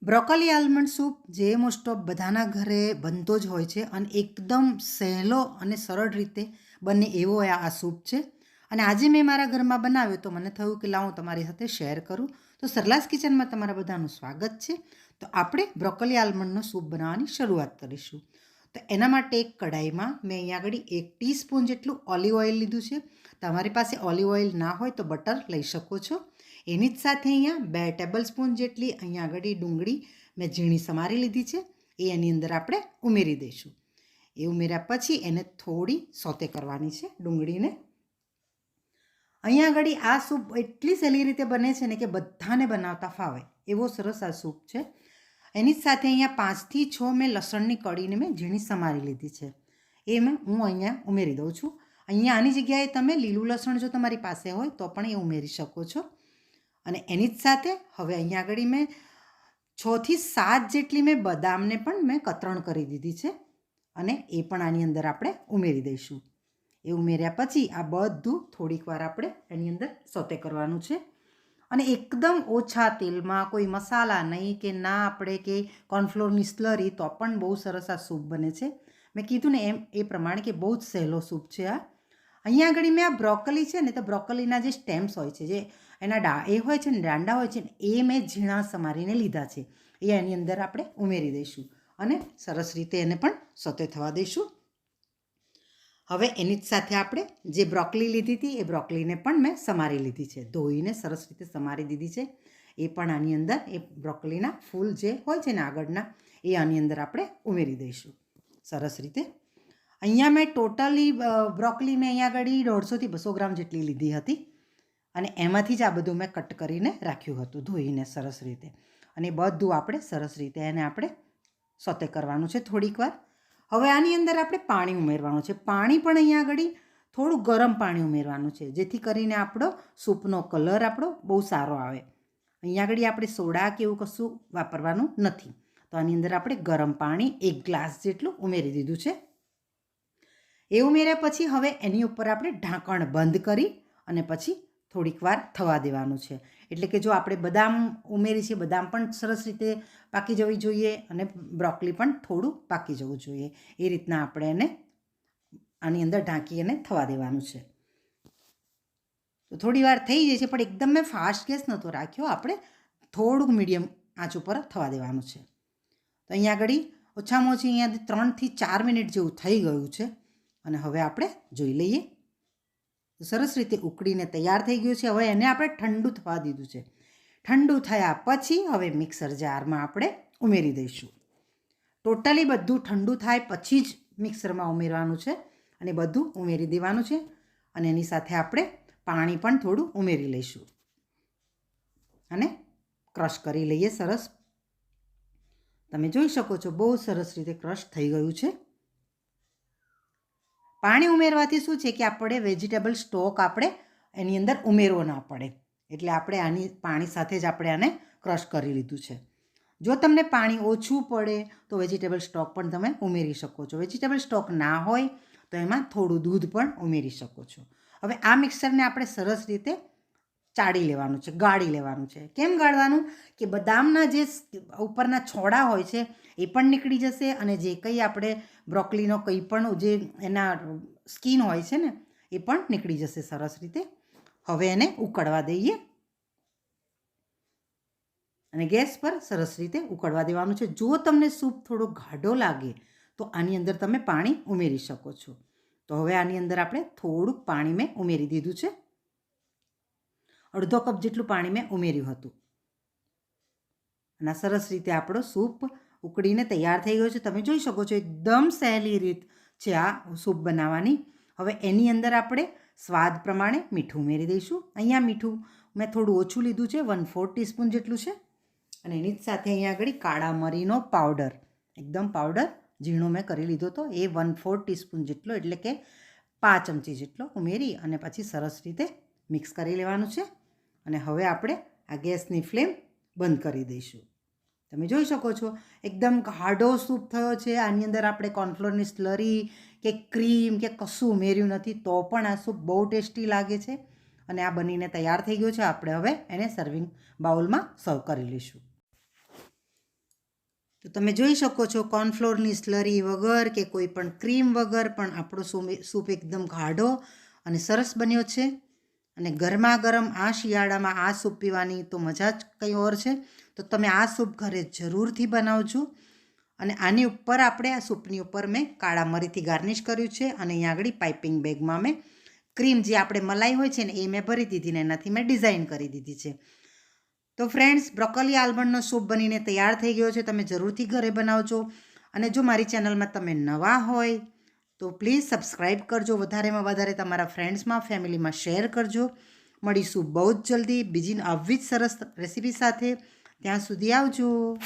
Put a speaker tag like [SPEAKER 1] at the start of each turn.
[SPEAKER 1] Broccoli almond soup જે most of બધાના ઘરે બનતો જ હોય છે અને એકદમ સહેલો અને સરળ રીતે બને એવો આ સૂપ છે. અને આજે મેં મારા ઘરમાં બનાવ્યો તો મને થયું કે લાવું તમારી સાથે શેર કરું. તો સરલાસ કિચનમાં તમારા બધાનું સ્વાગત છે. તો આપણે બ્રોકોલી આલમંડનો સૂપ બનાવવાની શરૂઆત કરીશું. તો એના માટે એક કઢાઈમાં મેં અહીંયા આગળ 1 ટીસ્પૂન જેટલું ઓલિવ ઓઇલ લીધું છે. તમારી પાસે ઓલિવ ઓઇલ ના હોય તો બટર લઈ શકો છો. એની જ સાથે અહીંયા 2 ટેબલ સ્પૂન જેટલી અહીંયા આગળ ડુંગળી મેં ઝીણી સમારી લીધી છે. એ એની અંદર આપણે ઉમેરી દઈશું. એ ઉમેર્યા પછી એને થોડી સોતે કરવાની છે ડુંગળીને. અહીંયા આગળ આ સૂપ એટલી સહેલી રીતે બને છે ને કે બધાને બનાવતા ફાવે એવો સરસ આ સૂપ છે. એની જ સાથે અહીંયા 5 થી 6 મેં લસણની કળીને મેં ઝીણી સમારી લીધી છે. એ હું અહીંયા ઉમેરી દઉં છું. અહીંયા આની જગ્યાએ તમે લીલું લસણ જો તમારી પાસે હોય તો પણ એ ઉમેરી શકો છો. અને એની જ સાથે હવે અહીંયા આગળ મેં 6 થી 7 જેટલી મેં બદામને પણ મેં કતરણ કરી દીધી છે અને એ પણ આની અંદર આપણે ઉમેરી દઈશું. એ ઉમેર્યા પછી આ બધું થોડીક વાર આપણે એની અંદર સોતે કરવાનું છે. અને એકદમ ઓછા તેલમાં, કોઈ મસાલા નહીં કે ના આપણે કે કોર્નફ્લોરની સ્લરી, તો પણ બહુ સરસ આ સૂપ બને છે. મેં કીધું ને એમ એ પ્રમાણે કે બહુ જ સહેલો સૂપ છે આ. અહીંયા આગળ મેં આ બ્રોકોલી છે ને, તો બ્રોકોલીના જે સ્ટેમ્સ હોય છે, જે એના એ હોય છે ને, દાંડા હોય છે ને, એ મેં ઝીણા સમારીને લીધા છે. એ એની અંદર આપણે ઉમેરી દઈશું અને સરસ રીતે એને પણ સોતે થવા દઈશું. હવે એની જ સાથે આપણે જે બ્રોકોલી લીધી હતી એ બ્રોકોલીને પણ મેં સમારી લીધી છે. ધોઈને સરસ રીતે સમારી દીધી છે. એ પણ આની અંદર એ બ્રોકોલીના ફૂલ જે હોય છે ને આગળના, એ આની અંદર આપણે ઉમેરી દઈશું સરસ રીતે. અહીંયા મેં ટોટલી બ્રોકોલી મેં અહીંયા આગળ 150થી 200 ગ્રામ જેટલી લીધી હતી અને એમાંથી જ આ બધું મેં કટ કરીને રાખ્યું હતું ધોઈને સરસ રીતે. અને બધું આપણે સરસ રીતે એને આપણે સોતે કરવાનું છે થોડીક વાર. હવે આની અંદર આપણે પાણી ઉમેરવાનું છે. પાણી પણ અહીંયા આગળ થોડું ગરમ પાણી ઉમેરવાનું છે, જેથી કરીને આપણો સૂપનો કલર આપણો બહુ સારો આવે. અહીંયા આગળ આપણે સોડા કે એવું કશું વાપરવાનું નથી. તો આની અંદર આપણે ગરમ પાણી 1 ગ્લાસ જેટલું ઉમેરી દીધું છે. એ ઉમેર્યા પછી હવે એની ઉપર આપણે ઢાંકણ બંધ કરી અને પછી થોડીક વાર થવા દેવાનું છે. એટલે કે જો આપણે બદામ ઉમેરી છે, બદામ પણ સરસ રીતે પાકી જવી જોઈએ અને બ્રોકોલી પણ થોડું પાકી જવું જોઈએ. એ રીતના આપણે એને આની અંદર ઢાંકી અને થવા દેવાનું છે. તો થોડી વાર થઈ જાય છે, પણ એકદમ મેં ફાસ્ટ ગેસ નહોતો રાખ્યો, આપણે થોડુંક મીડિયમ આંચ ઉપર થવા દેવાનું છે. તો અહીંયા આગળ ઓછામાં ઓછી અહીંયાથી 3 થી 4 મિનિટ જેવું થઈ ગયું છે અને હવે આપણે જોઈ લઈએ. સરસ રીતે ઉકળીને તૈયાર થઈ ગયું છે. હવે એને આપણે ઠંડુ થવા દીધું છે. ઠંડુ થયા પછી હવે મિક્સર જારમાં આપણે ઉમેરી દઈશું. ટોટલી બધું ઠંડુ થાય પછી જ મિક્સરમાં ઉમેરવાનું છે અને બધું ઉમેરી દેવાનું છે. અને એની સાથે આપણે પાણી પણ થોડું ઉમેરી લઈશું અને ક્રશ કરી લઈએ સરસ. તમે જોઈ શકો છો બહુ સરસ રીતે ક્રશ થઈ ગયું છે. પાણી ઉમેરવાથી શું છે કે આપણે વેજીટેબલ સ્ટોક આપણે એની અંદર ઉમેરવો ના પડે, એટલે આપણે આની પાણી સાથે જ આપણે આને ક્રશ કરી લીધું છે. જો તમને પાણી ઓછું પડે તો વેજીટેબલ સ્ટોક પણ તમે ઉમેરી શકો છો. વેજીટેબલ સ્ટોક ના હોય તો એમાં થોડું દૂધ પણ ઉમેરી શકો છો. હવે આ મિક્સરને આપણે સરસ રીતે ચાળી લેવાનું છે, ગાળી લેવાનું છે. કેમ ગાળવાનું કે બદામના જે ઉપરના છોડા હોય છે એ પણ નીકળી જશે અને જે કંઈ આપણે બ્રોકોલીનો કંઈ પણ જે એના સ્કીન હોય છે ને એ પણ નીકળી જશે સરસ રીતે. હવે એને ઉકળવા દઈએ અને ગેસ પર સરસ રીતે ઉકળવા દેવાનું છે. જો તમને સૂપ થોડો ગાઢો લાગે તો આની અંદર તમે પાણી ઉમેરી શકો છો. તો હવે આની અંદર આપણે થોડુંક પાણી મેં ઉમેરી દીધું છે. અડધો કપ જેટલું પાણી મેં ઉમેર્યું હતું અને સરસ રીતે આપણો સૂપ ઉકળીને તૈયાર થઈ ગયો છે. તમે જોઈ શકો છો એકદમ સહેલી રીત છે આ સૂપ બનાવવાની. હવે એની અંદર આપણે સ્વાદ પ્રમાણે મીઠું ઉમેરી દઈશું. અહીંયા મીઠું મેં થોડું ઓછું લીધું છે, 1/4 ટીસ્પૂન જેટલું છે. અને એની જ સાથે અહીંયા આગળ કાળા મરીનો પાવડર, એકદમ પાવડર ઝીણો મેં કરી લીધો હતો, એ 1/4 ટીસ્પૂન જેટલો, એટલે કે 5 ચમચી જેટલો ઉમેરી અને પછી સરસ રીતે મિક્સ કરી લેવાનું છે. અને હવે આપણે આ ગેસની ફ્લેમ બંધ કરી દઈશું. તમે જોઈ શકો છો એકદમ ગાઢો સૂપ થયો છે. આની અંદર આપણે કોર્નફ્લોરની સ્લરી કે ક્રીમ કે કશું ઉમેર્યું નથી, તો પણ આ સૂપ બહુ ટેસ્ટી લાગે છે. અને આ બનીને તૈયાર થઈ ગયો છે. આપણે હવે એને સર્વિંગ બાઉલમાં સર્વ કરી લઈશું. તો તમે જોઈ શકો છો કોર્નફ્લોરની સ્લરી વગર કે કોઈ પણ ક્રીમ વગર પણ આપણો સૂપ એકદમ ગાઢો અને સરસ બન્યો છે. અને ગરમા ગરમ આ શિયાળામાં આ સૂપ પીવાની તો મજા જ કંઈ ઓર છે. તો તમે આ સૂપ ઘરે જરૂરથી બનાવજો. અને આની ઉપર આપણે આ સૂપની ઉપર મેં કાળા મરીથી ગાર્નિશ કર્યું છે અને અહીંયા આગળ પાઇપિંગ બેગમાં મેં ક્રીમ જે આપણે મલાઈ હોય છે ને એ મેં ભરી દીધી ને એનાથી મેં ડિઝાઇન કરી દીધી છે. તો ફ્રેન્ડ્સ, બ્રોકોલી આલમંડનો સૂપ બનીને તૈયાર થઈ ગયો છે. તમે જરૂરથી ઘરે બનાવજો. અને જો મારી ચેનલમાં તમે નવા હોય તો પ્લીઝ સબસ્ક્રાઈબ કરજો. વધારેમાં વધારે તમારા ફ્રેન્ડ્સમાં, ફેમિલીમાં શેર કરજો. મળીશું બહુ જ જલ્દી બીજી આવી જ સરસ રેસીપી સાથે. ત્યાં સુધી આવજો.